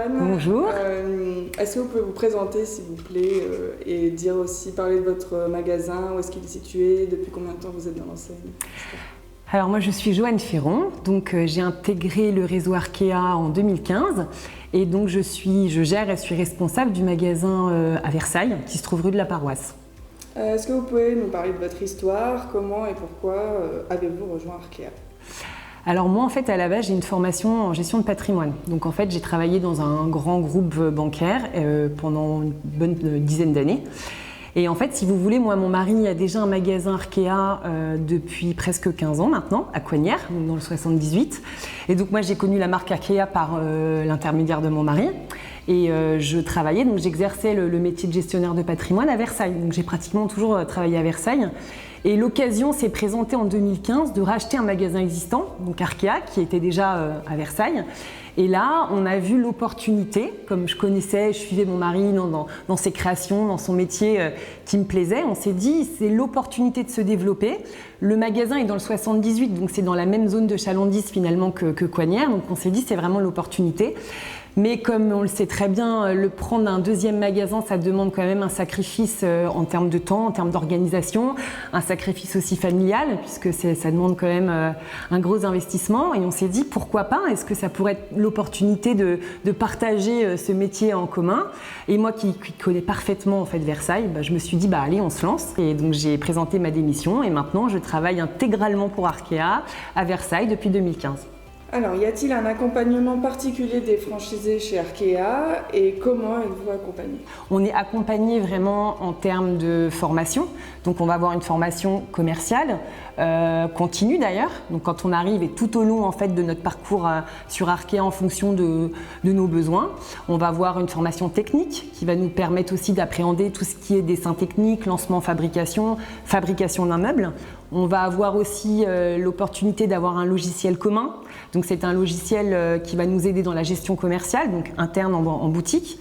Joanne. Bonjour. Est-ce que vous pouvez vous présenter s'il vous plaît et dire aussi, parler de votre magasin, où est-ce qu'il est situé, depuis combien de temps vous êtes dans l'enseigne? Alors moi je suis Joanne Ferron, donc j'ai intégré le réseau Arkea en 2015 et donc je gère et suis responsable du magasin à Versailles qui se trouve rue de la Paroisse. Est-ce que vous pouvez nous parler de votre histoire, comment et pourquoi avez-vous rejoint Arkea? Alors moi en fait à la base j'ai une formation en gestion de patrimoine, donc en fait j'ai travaillé dans un grand groupe bancaire pendant une bonne dizaine d'années. Et en fait, si vous voulez, moi, mon mari a déjà un magasin Arkea depuis presque 15 ans maintenant, à Coignères, donc dans le 78. Et donc moi, j'ai connu la marque Arkea par l'intermédiaire de mon mari. Et je travaillais, donc j'exerçais le métier de gestionnaire de patrimoine à Versailles. Donc j'ai pratiquement toujours travaillé à Versailles. Et l'occasion s'est présentée en 2015 de racheter un magasin existant, donc Arkea, qui était déjà à Versailles. Et là, on a vu l'opportunité, comme je connaissais, je suivais mon mari dans ses créations, dans son métier qui me plaisait. On s'est dit, c'est l'opportunité de se développer. Le magasin est dans le 78, donc c'est dans la même zone de chalandise finalement que Coignères. Donc on s'est dit, c'est vraiment l'opportunité. Mais comme on le sait très bien, le prendre un deuxième magasin, ça demande quand même un sacrifice en termes de temps, en termes d'organisation, un sacrifice aussi familial, puisque ça demande quand même un gros investissement. Et on s'est dit, pourquoi pas? Est-ce que ça pourrait être l'opportunité de partager ce métier en commun? Et moi qui connais parfaitement en fait Versailles, je me suis dit, allez, on se lance. Et donc j'ai présenté ma démission et maintenant je travaille intégralement pour Arkea à Versailles depuis 2015. Alors, y a-t-il un accompagnement particulier des franchisés chez Arkea et comment êtes-vous accompagné? On est accompagné vraiment en termes de formation. Donc, on va avoir une formation commerciale, continue d'ailleurs. Donc, quand on arrive et tout au long en fait de notre parcours sur Arkea en fonction de nos besoins, on va avoir une formation technique qui va nous permettre aussi d'appréhender tout ce qui est dessin technique, lancement, fabrication d'un meuble. On va avoir aussi l'opportunité d'avoir un logiciel commun. Donc c'est un logiciel qui va nous aider dans la gestion commerciale, donc interne en boutique.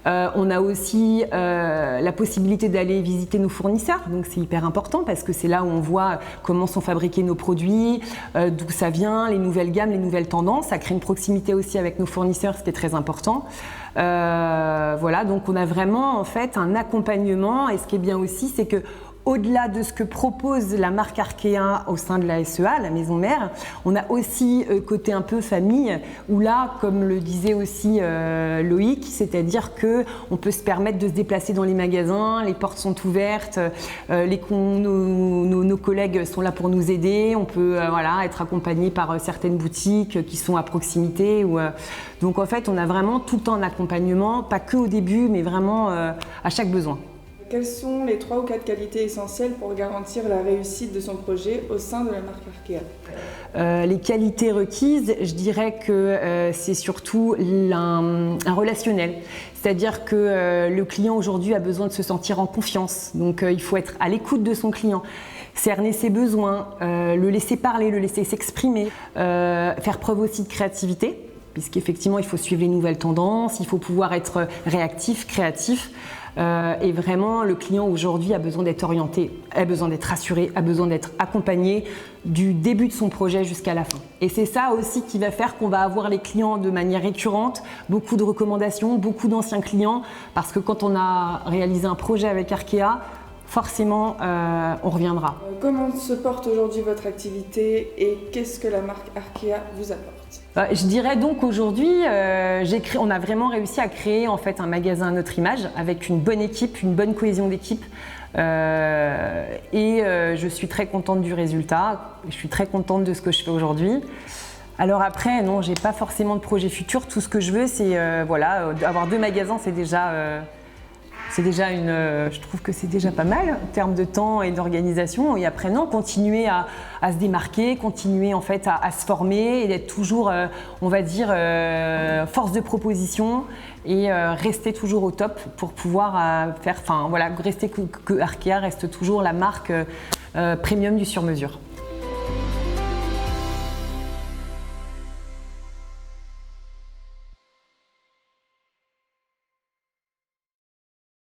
On a aussi la possibilité d'aller visiter nos fournisseurs, donc c'est hyper important parce que c'est là où on voit comment sont fabriqués nos produits, d'où ça vient, les nouvelles gammes, les nouvelles tendances. Ça crée une proximité aussi avec nos fournisseurs, ce qui est très important. Voilà, donc on a vraiment en fait un accompagnement et ce qui est bien aussi, c'est que au-delà de ce que propose la marque Arkea au sein de la SEA, la maison mère, on a aussi côté un peu famille, où là, comme le disait aussi Loïc, c'est-à-dire qu'on peut se permettre de se déplacer dans les magasins, les portes sont ouvertes, nos collègues sont là pour nous aider, on peut être accompagné par certaines boutiques qui sont à proximité. Donc en fait, on a vraiment tout le temps un accompagnement, pas que au début, mais vraiment à chaque besoin. Quelles sont les 3 ou 4 qualités essentielles pour garantir la réussite de son projet au sein de la marque Arkea? Les qualités requises, je dirais que c'est surtout un relationnel. C'est-à-dire que le client aujourd'hui a besoin de se sentir en confiance. Donc il faut être à l'écoute de son client, cerner ses besoins, le laisser parler, le laisser s'exprimer, faire preuve aussi de créativité, puisqu'effectivement il faut suivre les nouvelles tendances, il faut pouvoir être réactif, créatif. Et vraiment, le client aujourd'hui a besoin d'être orienté, a besoin d'être rassuré, a besoin d'être accompagné du début de son projet jusqu'à la fin. Et c'est ça aussi qui va faire qu'on va avoir les clients de manière récurrente, beaucoup de recommandations, beaucoup d'anciens clients, parce que quand on a réalisé un projet avec Arkea, forcément, on reviendra. Comment se porte aujourd'hui votre activité et qu'est-ce que la marque Arkea vous apporte? Je dirais donc aujourd'hui, on a vraiment réussi à créer en fait un magasin à notre image avec une bonne équipe, une bonne cohésion d'équipe. Je suis très contente du résultat, je suis très contente de ce que je fais aujourd'hui. Alors après, non, j'ai pas forcément de projet futur. Tout ce que je veux, c'est avoir 2 magasins, c'est déjà je trouve que c'est déjà pas mal en termes de temps et d'organisation. Et après, non, continuer à se démarquer, continuer en fait à se former et d'être toujours, on va dire, force de proposition et rester toujours au top pour pouvoir rester que Arkea reste toujours la marque premium du sur-mesure.